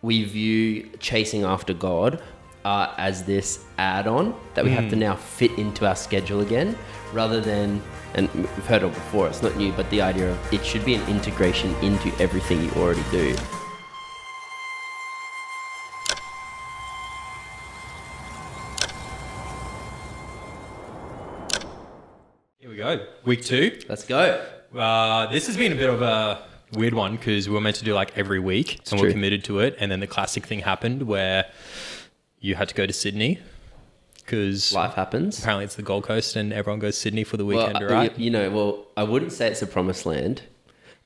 we view chasing after God as this add-on that we have to now fit into our schedule again, rather than, and we've heard it before, it's not new, but the idea of it should be an integration into everything you already do. Here we go. Week 2. Let's go. This has been a bit of a weird one because we were meant to do like every week and true. we're committed to it. And then the classic thing happened where you had to go to Sydney because Life happens. apparently it's the Gold Coast and everyone goes to Sydney for the weekend, Well, right? I wouldn't say it's a promised land,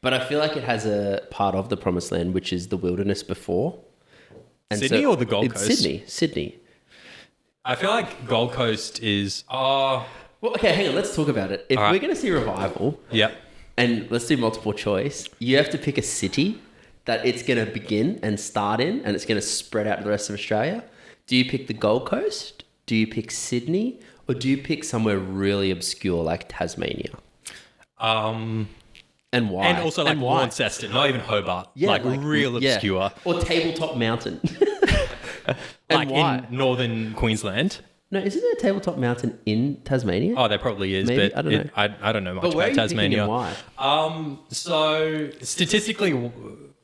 but I feel like it has a part of the promised land, which is the wilderness before. And Sydney or the Gold it's Coast? Sydney. I feel like Gold Coast is... Well, okay, hang on. Let's talk about it. If All right. we're going to see revival, Yep. and let's do multiple choice, you have to pick a city that it's going to begin and start in, and it's going to spread out to the rest of Australia. Do you pick the Gold Coast? Do you pick Sydney? Or do you pick somewhere really obscure like Tasmania? And why? And also like And why? Launceston, not even Hobart. like real yeah. obscure. Or Tabletop Mountain. Like why? in northern Queensland. No, isn't there a Tabletop Mountain in Tasmania? Oh, there probably is, Maybe? but I don't know. I don't know much But where about are you picking Tasmania. and why? So statistically,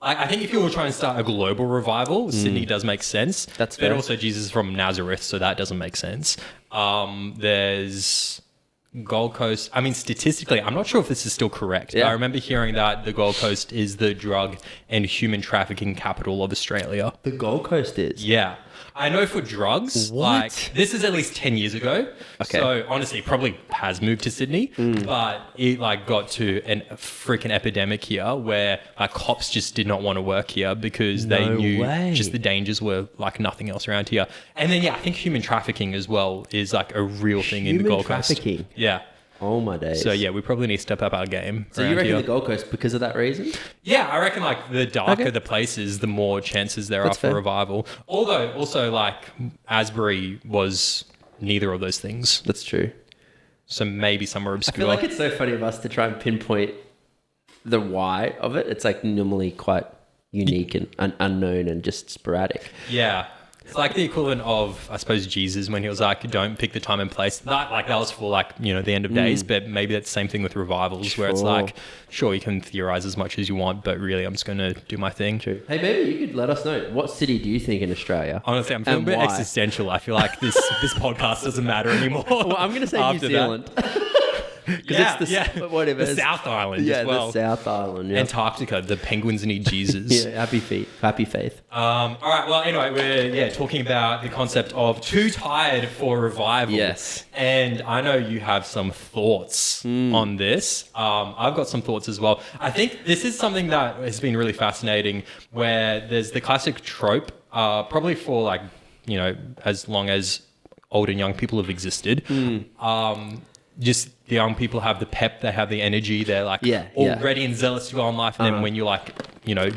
I think if you were trying to start a global revival, Sydney does make sense. That's but fair. also Jesus is from Nazareth, so that doesn't make sense. There's Gold Coast. I mean, statistically, I'm not sure if this is still correct. Yeah. I remember hearing that the Gold Coast is the drug and human trafficking capital of Australia. The Gold Coast is. Yeah. I know for drugs, What? like this is at least 10 years ago. Okay. So honestly, probably has moved to Sydney, but it like got to a freaking epidemic here where cops just did not want to work here because they No knew way. just the dangers were like nothing else around here. And then, yeah, I think human trafficking as well is like a real thing in the Human Gold Coast. trafficking? Yeah. Oh my days. So yeah, we probably need to step up our game. So you around reckon here. the Gold Coast because of that reason? Yeah, I reckon like the darker Okay. the places, the more chances there That's are for fair. revival. Although also like Asbury was neither of those things. That's true. So maybe somewhere I obscure. feel like it's so funny of us to try and pinpoint the why of it. It's like normally quite unique and unknown and just sporadic. Yeah. It's like the equivalent of, I suppose, Jesus when he was like, don't pick the time and place. That was for like, the end of days, but maybe that's the same thing with revivals where it's Sure. like, sure, you can theorize as much as you want, but really I'm just going to do my thing. True. Hey, maybe you could let us know, what city do you think in Australia? Honestly, I'm feeling a And bit why? existential. I feel like this podcast doesn't matter anymore. Well, I'm going to say New after that. Zealand. Because it's the whatever. The South Island Yeah, as well. the South Island. Yeah. Antarctica, the penguins need Jesus. Yeah, happy faith. All right. Well, anyway, we're talking about the concept of too tired for revival. Yes. And I know you have some thoughts on this. I've got some thoughts as well. I think this is something that has been really fascinating where there's the classic trope, probably for like, as long as old and young people have existed. Just the young people have the pep, they have the energy, they're like all ready and zealous to go on life. And then when you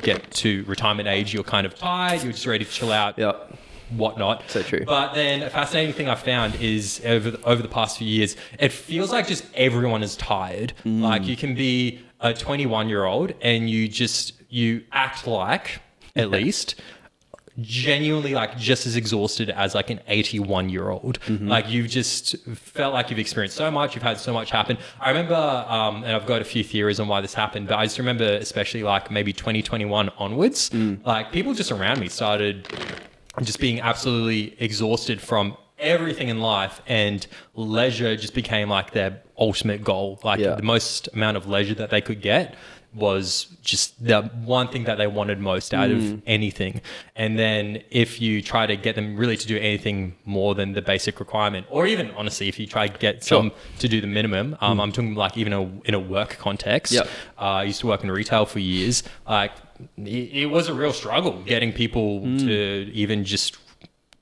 get to retirement age, you're kind of tired, you're just ready to chill out, Yep. whatnot. So true. But then a fascinating thing I found is over the past few years, it feels like just everyone is tired. Like you can be a 21-year-old and you act like, at least, genuinely like just as exhausted as like an 81-year-old. Like you've just felt like you've experienced so much, you've had so much happen. I remember, and I've got a few theories on why this happened, but I just remember especially like maybe 2021 onwards, like people just around me started just being absolutely exhausted from everything in life, and leisure just became like their ultimate goal. Like the most amount of leisure that they could get was just the one thing that they wanted most out of anything. And then if you try to get them really to do anything more than the basic requirement, or even honestly, if you try to get some to do the minimum, I'm talking like even in a work context. I used to work in retail for years. Like it was a real struggle getting people to even just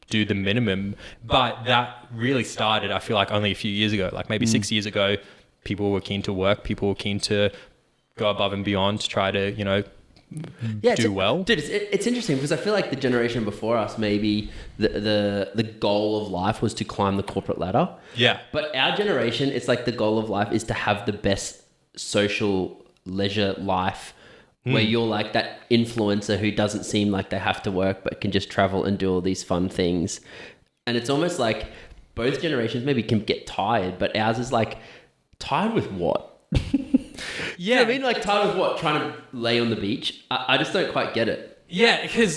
do the minimum. But that really started, I feel like, only a few years ago, like maybe 6 years ago. People were keen to work. People were keen to go above and beyond to try to, do well. Dude, it's interesting because I feel like the generation before us, maybe the goal of life was to climb the corporate ladder. Yeah. But our generation, it's like the goal of life is to have the best social leisure life where you're like that influencer who doesn't seem like they have to work but can just travel and do all these fun things. And it's almost like both generations maybe can get tired, but ours is like, tired with what? Yeah. You know what I mean? Like, tired with what? Trying to lay on the beach? I just don't quite get it. Yeah, because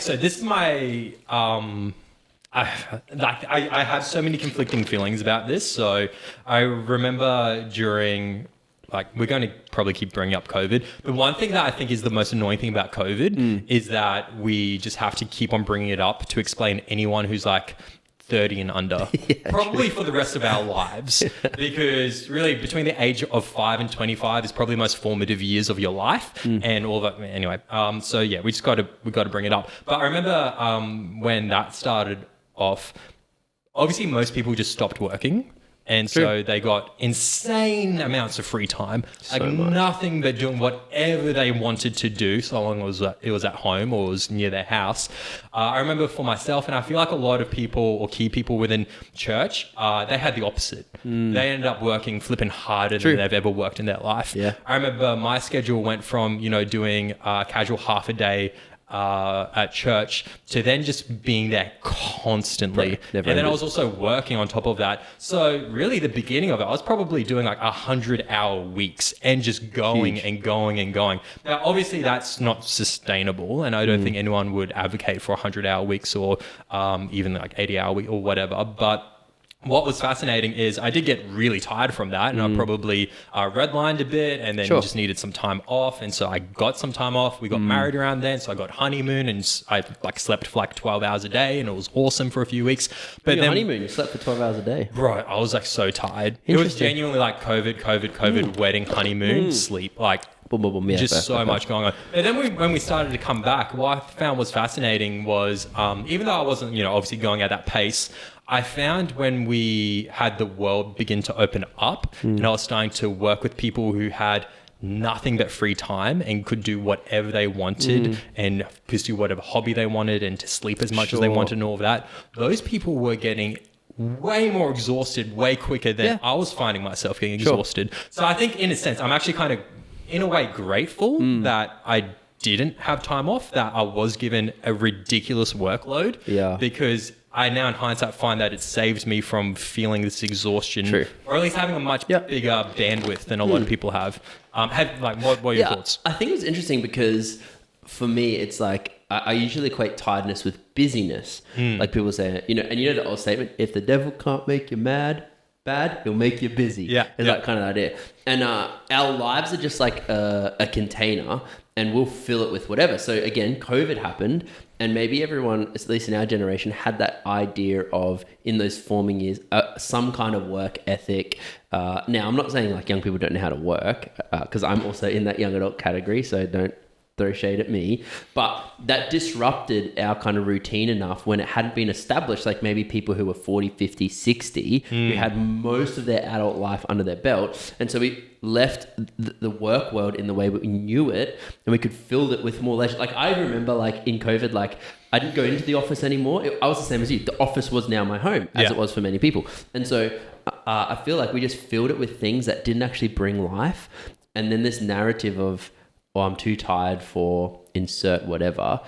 so this is my I have so many conflicting feelings about this. So I remember during, like, we're going to probably keep bringing up COVID. But one thing that I think is the most annoying thing about COVID is that we just have to keep on bringing it up to explain anyone who's like 30 and under, probably for the rest of our lives, because really between the age of 5 and 25 is probably the most formative years of your life, and all that. Anyway, so yeah, we got to bring it up. But I remember when that started off, obviously most people just stopped working. And so they got insane amounts of free time, like nothing but doing whatever they wanted to do, so long as it was at home or was near their house. I remember for myself, and I feel like a lot of people or key people within church, they had the opposite. They ended up working flipping harder than they've ever worked in their life. Yeah. I remember my schedule went from, doing casual half a day at church to then just being there constantly. And then I was also working on top of that. So really the beginning of it, I was probably doing like 100-hour weeks and just going and going and going. Now, obviously that's not sustainable, and I don't think anyone would advocate for 100-hour weeks or even like 80-hour week or whatever. But what was fascinating is I did get really tired from that, and I probably redlined a bit and then just needed some time off. And so I got some time off. We got married around then, so I got honeymoon, and I like slept for like 12 hours a day, and it was awesome for a few weeks. But then honeymoon, you slept for 12 hours a day. Bro, I was like so tired. It was genuinely like COVID, wedding, honeymoon, sleep, like boom, boom, boom. Yeah, just so much going on. And then when we started to come back, what I found was fascinating was, even though I wasn't, obviously going at that pace, I found when we had the world begin to open up and I was starting to work with people who had nothing but free time and could do whatever they wanted and pursue whatever hobby they wanted and to sleep as much as they wanted and all of that, those people were getting way more exhausted way quicker than I was finding myself getting exhausted. So I think in a sense, I'm actually kind of, in a way, grateful that I didn't have time off, that I was given a ridiculous workload. Yeah. Because I now in hindsight find that it saved me from feeling this exhaustion, or at least having a much bigger bandwidth than a lot of people have. What were your thoughts? I think it was interesting because for me, it's like I usually equate tiredness with busyness. Like people say, and the old statement, if the devil can't make you bad, he'll make you busy. Yeah. Is that kind of idea. And our lives are just like a container, and we'll fill it with whatever. So again, COVID happened, and maybe everyone, at least in our generation, had that idea of, in those forming years, some kind of work ethic. Now, I'm not saying like young people don't know how to work, because I'm also in that young adult category, so don't throw shade at me, but that disrupted our kind of routine enough when it hadn't been established, like maybe people who were 40, 50, 60, who had most of their adult life under their belt. And so we left the work world in the way we knew it, and we could fill it with more leisure. Like I remember like in COVID, like I didn't go into the office anymore. I was the same as you. The office was now my home, as it was for many people. And so I feel like we just filled it with things that didn't actually bring life. And then this narrative of, I'm too tired for insert whatever,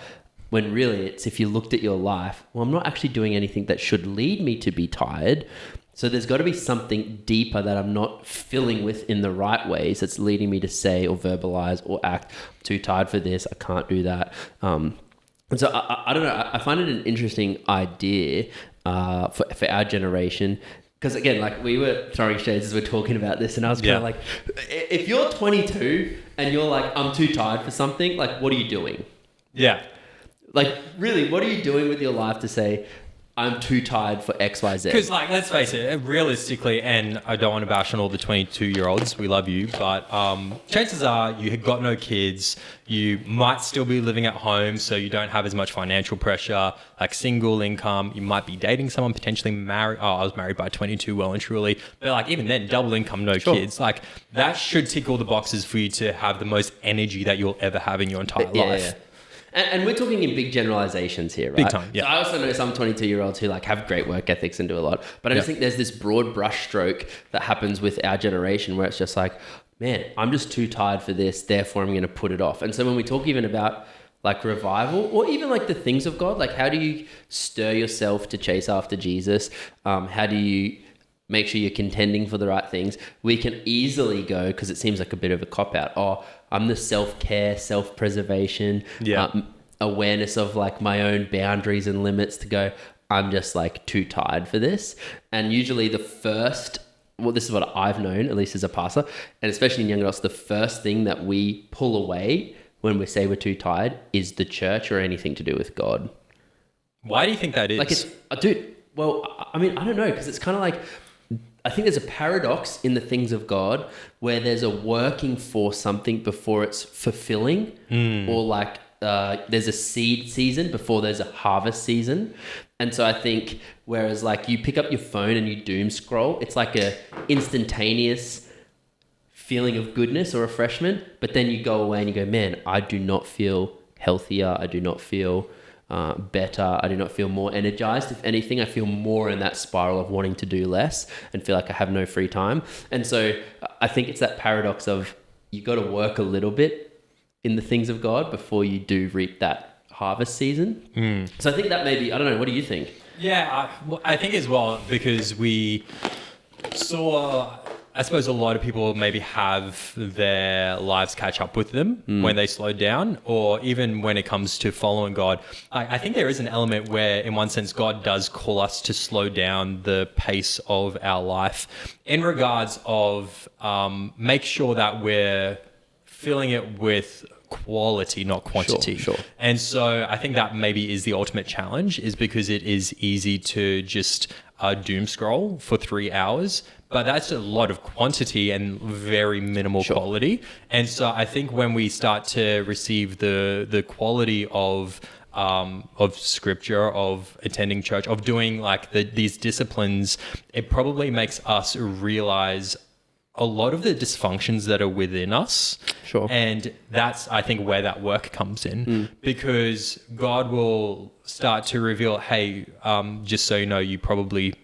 when really it's, if you looked at your life, well, I'm not actually doing anything that should lead me to be tired. So there's got to be something deeper that I'm not filling with in the right ways that's leading me to say or verbalize or act, I'm too tired for this, I can't do that. And so I don't know, I find it an interesting idea for our generation. Because again, like we were throwing shades as we're talking about this, and I was kind of like, if you're 22 and you're like, I'm too tired for something, like what are you doing? Yeah. Like really, what are you doing with your life to say, I'm too tired for X, Y, Z? Because like, let's face it, realistically, and I don't want to bash on all the 22-year-olds, we love you, but chances are you have got no kids, you might still be living at home, so you don't have as much financial pressure, like single income, you might be dating someone, potentially married. Oh, I was married by 22, well and truly. But like even then, double income, no kids. Like that should tick all the boxes for you to have the most energy that you'll ever have in your entire life. Yeah. And we're talking in big generalizations here, right? Big time, yeah. So I also know some 22-year-olds who like have great work ethics and do a lot. But I just think there's this broad brush stroke that happens with our generation where it's just like, man, I'm just too tired for this, therefore I'm going to put it off. And so when we talk even about like revival or even like the things of God, like how do you stir yourself to chase after Jesus? How do you make sure you're contending for the right things? We can easily go, because it seems like a bit of a cop-out, oh, I'm the self-care, self-preservation, awareness of like my own boundaries and limits, to go, I'm just like too tired for this. And usually this is what I've known, at least as a pastor, and especially in young adults, the first thing that we pull away when we say we're too tired is the church or anything to do with God. Why do you think that is? Like dude, well, I mean, I don't know, because it's kind of like, I think there's a paradox in the things of God where there's a working for something before it's fulfilling, or like there's a seed season before there's a harvest season. And so I think, whereas like you pick up your phone and you doom scroll, it's like a instantaneous feeling of goodness or refreshment, but then you go away and you go, man, I do not feel healthier. I do not feel better. I do not feel more energized. If anything, I feel more in that spiral of wanting to do less and feel like I have no free time. And so I think it's that paradox of you got to work a little bit in the things of God before you do reap that harvest season. So I think that maybe, I don't know, what do you think? Yeah, I think as well, because we saw, I suppose a lot of people maybe have their lives catch up with them when they slow down, or even when it comes to following God. I think there is an element where, in one sense, God does call us to slow down the pace of our life in regards of make sure that we're filling it with quality, not quantity. Sure. And so I think that maybe is the ultimate challenge, is because it is easy to just doom scroll for 3 hours, but that's a lot of quantity and very minimal quality. And so I think when we start to receive the quality of scripture, of attending church, of doing like these disciplines, it probably makes us realize a lot of the dysfunctions that are within us. Sure. And that's, I think, where that work comes in, because God will start to reveal, hey, just so you know, you probably,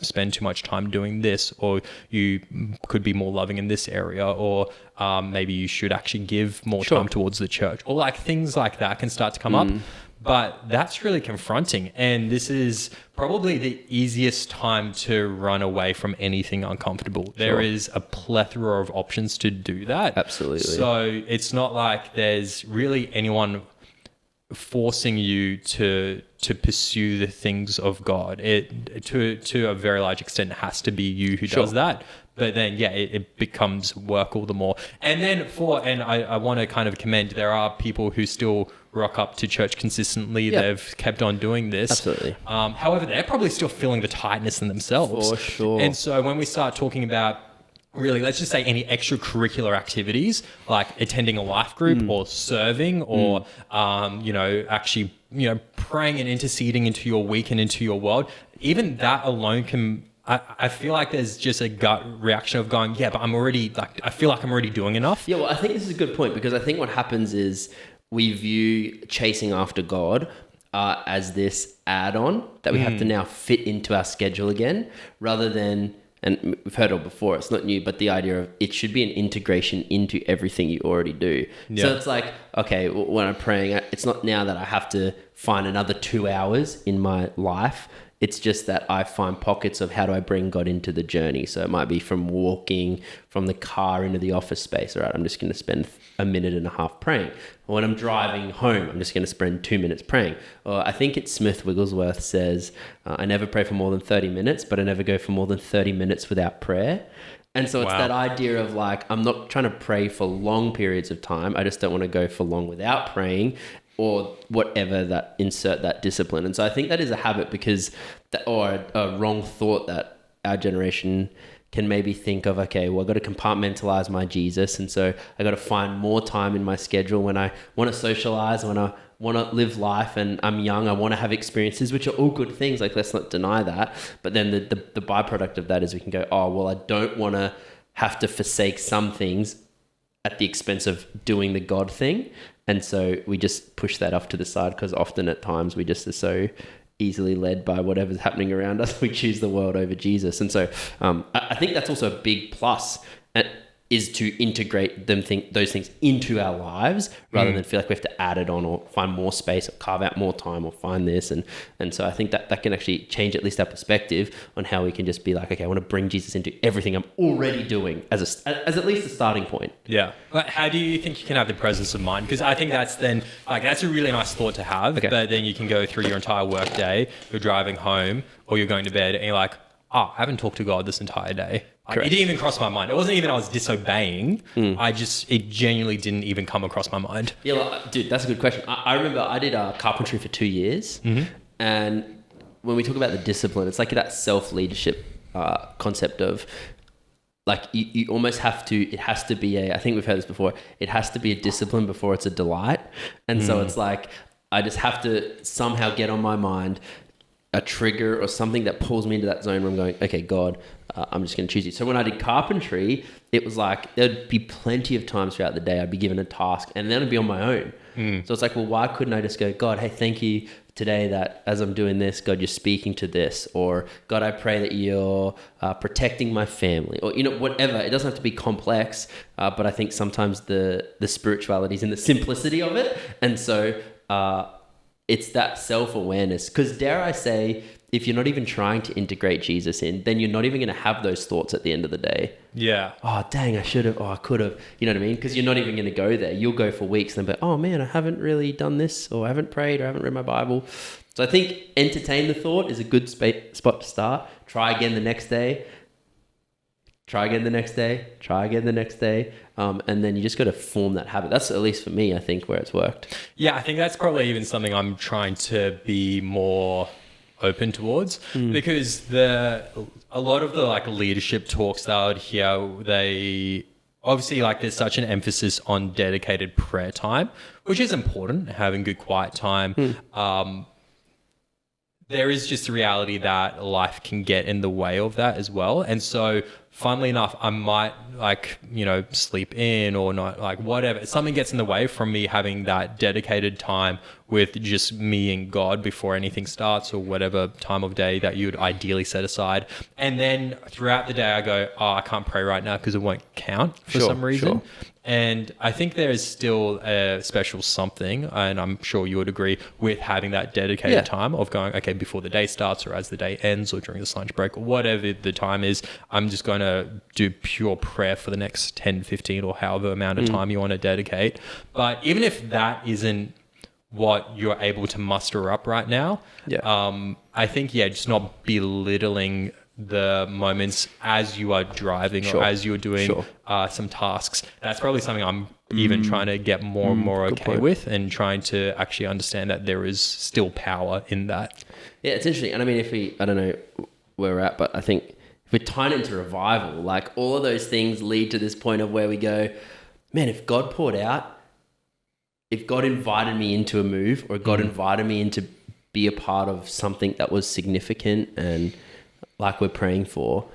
spend too much time doing this, or you could be more loving in this area, or maybe you should actually give more time towards the church, or like things like that can start to come up. But that's really confronting. And this is probably the easiest time to run away from anything uncomfortable. There is a plethora of options to do that. Absolutely. So it's not like there's really anyone forcing you to pursue the things of God. It to a very large extent has to be you who does that. But then, it becomes work all the more. And then I want to kind of commend, there are people who still rock up to church consistently. Yep. They've kept on doing this. Absolutely. However, they're probably still feeling the tightness in themselves. For sure. And so when we start talking about, really, let's just say any extracurricular activities like attending a life group or serving or, actually, praying and interceding into your week and into your world, even that alone can, I feel like there's just a gut reaction of going, but I feel like I'm already doing enough. Yeah, well, I think this is a good point, because I think what happens is we view chasing after God as this add-on that we have to now fit into our schedule again, rather than, and we've heard it before, it's not new, but the idea of it should be an integration into everything you already do. Yeah. So it's like, okay, when I'm praying, it's not now that I have to find another 2 hours in my life. It's just that I find pockets of how do I bring God into the journey. So it might be from walking from the car into the office space. All right, I'm just going to spend a minute and a half praying. Or when I'm driving home, I'm just going to spend 2 minutes praying. Or I think it's Smith Wigglesworth says, I never pray for more than 30 minutes, but I never go for more than 30 minutes without prayer. And so it's that idea of like, I'm not trying to pray for long periods of time. I just don't want to go for long without praying, or whatever that, insert that discipline. And so I think that is a habit, because or a wrong thought that our generation can maybe think of, okay, well, I've got to compartmentalize my Jesus. And so I got to find more time in my schedule when I want to socialize, when I want to live life and I'm young, I want to have experiences, which are all good things. Like, let's not deny that. But then the byproduct of that is we can go, oh, well, I don't want to have to forsake some things at the expense of doing the God thing. And so we just push that off to the side, because often at times we just are so easily led by whatever's happening around us. We choose the world over Jesus. And so I think that's also a big plus. And is to integrate those things into our lives rather than feel like we have to add it on or find more space or carve out more time or find this. And so I think that can actually change at least our perspective on how we can just be like, okay, I want to bring Jesus into everything I'm already doing as at least a starting point. Yeah. But how do you think you can have the presence of mind? Because I think that's a really nice thought to have, Okay. but then you can go through your entire work day, you're driving home or you're going to bed and you're like, I haven't talked to God this entire day. It didn't even cross my mind. It wasn't even I was disobeying. It genuinely didn't even come across my mind. Yeah, well, dude, that's a good question. I remember I did carpentry for 2 years, and when we talk about the discipline, it's like that self-leadership concept of like you almost have to. It has to be I think we've heard this before. It has to be a discipline before it's a delight, and so it's like I just have to somehow get on my mind a trigger or something that pulls me into that zone where I'm going, okay, God, I'm just going to choose you. So when I did carpentry, it was like there'd be plenty of times throughout the day I'd be given a task and then I'd be on my own. So it's like, well, why couldn't I just go, God, hey, thank you today that as I'm doing this, God, you're speaking to this, or God, I pray that you're protecting my family, or whatever. It doesn't have to be complex, but I think sometimes the spirituality is in the simplicity of it, and so it's that self-awareness. Because dare I say, if you're not even trying to integrate Jesus in, then you're not even going to have those thoughts at the end of the day. Yeah. Oh, dang, I should have. Oh, I could have. You know what I mean? Because you're not even going to go there. You'll go for weeks and then be, oh man, I haven't really done this, or I haven't prayed, or I haven't read my Bible. So I think entertain the thought is a good spot to start. Try again the next day. Try again the next day. Try again the next day. And then you just got to form that habit. That's at least for me, I think, where it's worked. Yeah, I think that's probably even something I'm trying to be more open towards, because a lot of the like leadership talks that I would hear, they obviously like there's such an emphasis on dedicated prayer time, which is important, having good quiet time. There is just the reality that life can get in the way of that as well. And so funnily enough, I might sleep in or not, like whatever. Something gets in the way from me having that dedicated time with just me and God before anything starts, or whatever time of day that you'd ideally set aside. And then throughout the day I go, I can't pray right now because it won't count for some reason. Sure. And I think there is still a special something, and I'm sure you would agree, with having that dedicated time of going, okay, before the day starts or as the day ends or during this lunch break or whatever the time is, I'm just going to do pure prayer for the next 10, 15 or however amount of time you want to dedicate. But even if that isn't what you're able to muster up right now, I think, just not belittling the moments as you are driving or as you're doing some tasks. That's probably something I'm even trying to get more and more okay with, and trying to actually understand that there is still power in that. Yeah, it's interesting. And I mean, I don't know where we're at, but I think if we're tying it into revival, like all of those things lead to this point of where we go, man, if God poured out, if God invited me into a move, or God invited me into be a part of something that was significant and like we're praying for,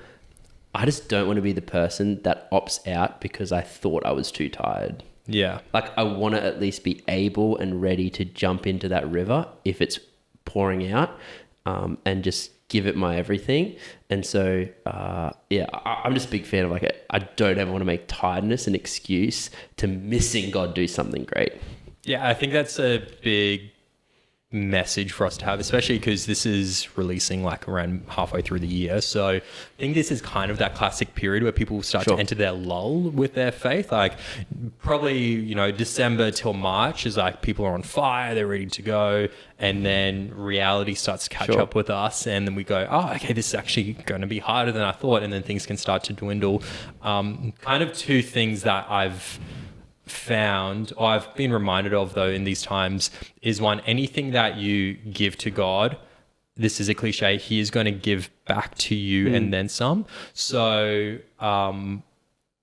I just don't want to be the person that opts out because I thought I was too tired. Yeah. Like I want to at least be able and ready to jump into that river if it's pouring out, and just give it my everything. And so, I'm just a big fan of I don't ever want to make tiredness an excuse to missing God do something great. Yeah, I think that's a big message for us to have, especially because this is releasing like around halfway through the year. So I think this is kind of that classic period where people start to enter their lull with their faith. Like probably, December till March is like people are on fire, they're ready to go. And then reality starts to catch up with us. And then we go, okay, this is actually going to be harder than I thought. And then things can start to dwindle. Kind of two things that I've found, or I've been reminded of though in these times, is one, anything that you give to God, this is a cliche, he is going to give back to you and then some. So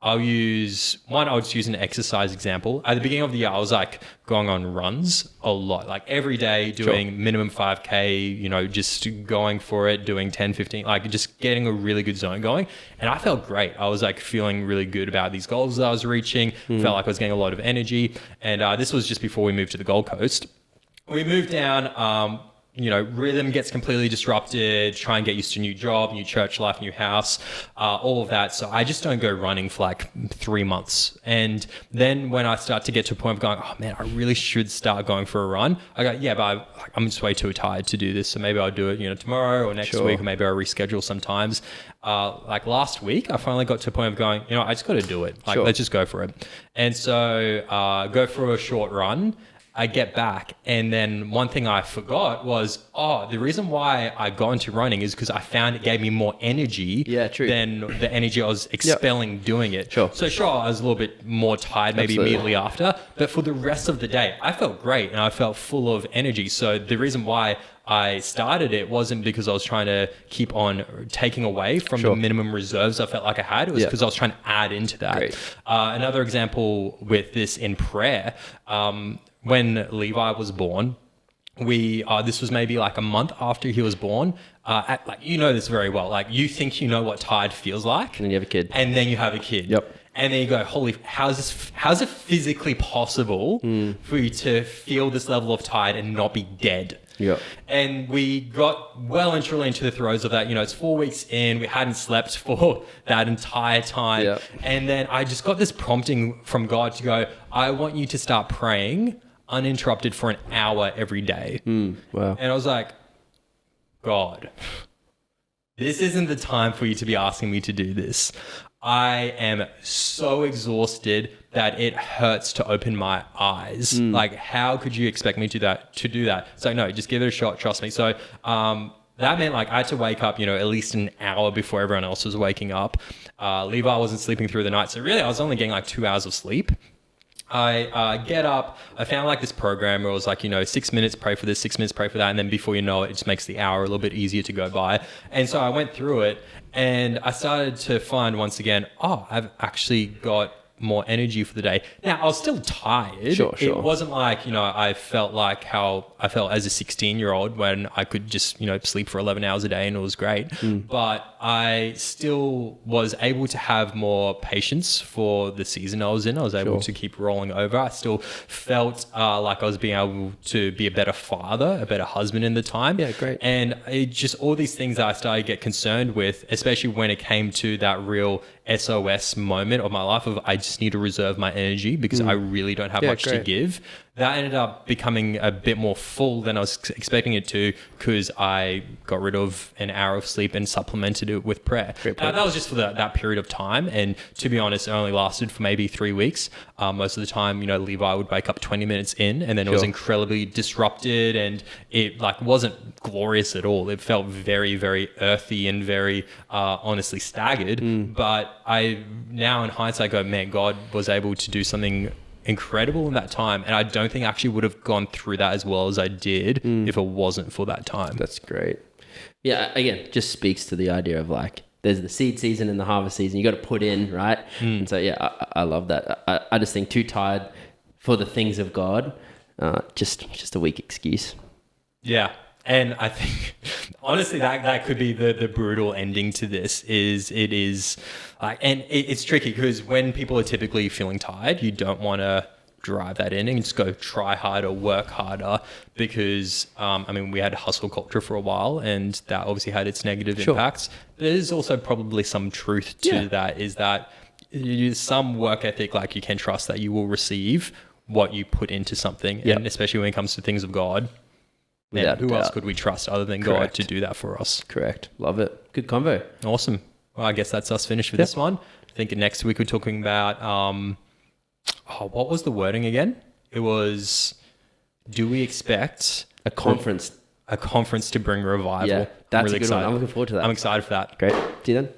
I'll just use an exercise example. At the beginning of the year, I was like going on runs a lot, like every day doing minimum 5K, just going for it, doing 10, 15, like just getting a really good zone going. And I felt great. I was like feeling really good about these goals that I was reaching, felt like I was getting a lot of energy. And this was just before we moved to the Gold Coast. We moved down, rhythm gets completely disrupted, try and get used to a new job, new church life, new house, all of that. So I just don't go running for like 3 months. And then when I start to get to a point of going, oh man, I really should start going for a run, I go, yeah, but I'm just way too tired to do this. So maybe I'll do it, tomorrow or next week, or maybe I'll reschedule sometimes. Like last week, I finally got to a point of going, I just got to do it. Like, let's just go for it. And so go for a short run. I get back, and then one thing I forgot was, the reason why I got into running is because I found it gave me more energy than the energy I was expelling doing it. So I was a little bit more tired maybe immediately after, but for the rest of the day, I felt great and I felt full of energy. So the reason why I started it wasn't because I was trying to keep on taking away from the minimum reserves I felt like I had. It was because I was trying to add into that. Another example with this in prayer, when Levi was born, this was maybe like a month after he was born. This very well. Like, you think you know what tired feels like, and then you have a kid, and then you have a kid. And then you go, how's it physically possible for you to feel this level of tired and not be dead? And we got well and truly into the throes of that. It's 4 weeks in, we hadn't slept for that entire time. And then I just got this prompting from God to go, I want you to start praying uninterrupted for an hour every day. Wow. And I was like, God, this isn't the time for you to be asking me to do this. I am so exhausted that it hurts to open my eyes. Like, how could you expect me to do that? So no, just give it a shot. Trust me. So that meant like I had to wake up, at least an hour before everyone else was waking up. Levi wasn't sleeping through the night. So really I was only getting like 2 hours of sleep. I get up, I found like this program where it was like, 6 minutes, pray for this, 6 minutes, pray for that. And then before you know it, it just makes the hour a little bit easier to go by. And so I went through it and I started to find once again, I've actually got more energy for the day. Now, I was still tired. Sure. It wasn't like, I felt like how I felt as a 16-year-old when I could just, sleep for 11 hours a day and it was great. But I still was able to have more patience for the season I was in. I was able to keep rolling over. I still felt like I was being able to be a better father, a better husband in the time. Yeah, great. And it just all these things that I started to get concerned with, especially when it came to that real SOS moment of my life of I just need to reserve my energy because I really don't have much to give. That ended up becoming a bit more full than I was expecting it to because I got rid of an hour of sleep and supplemented it with prayer. Now, that was just for that period of time. And to be honest, it only lasted for maybe 3 weeks. Most of the time, Levi would wake up 20 minutes in and then it was incredibly disrupted and it wasn't glorious at all. It felt very, very earthy and very honestly staggered. But I now in hindsight go, man, God was able to do something incredible in that time, and I don't think I actually would have gone through that as well as I did if it wasn't for that time. That's great. Yeah, again, just speaks to the idea of like there's the seed season and the harvest season. You got to put in, right? And so yeah, I love that. I just think too tired for the things of God, just a weak excuse. Yeah. And I think, honestly, that could be the brutal ending to this. It's tricky because when people are typically feeling tired, you don't want to drive that in and just go try harder, work harder because, we had hustle culture for a while and that obviously had its negative impacts. There's also probably some truth to that is that some work ethic, like you can trust that you will receive what you put into something. And especially when it comes to things of God. And who else could we trust other than God to do that for us? Correct. Love it. Good convo. Awesome. Well, I guess that's us finished with this one. I think next week we're talking about, what was the wording again? It was, do we expect a conference to bring revival? Yeah, that's really a good excited. one. I'm looking forward to that. I'm excited for that. Great. See you then.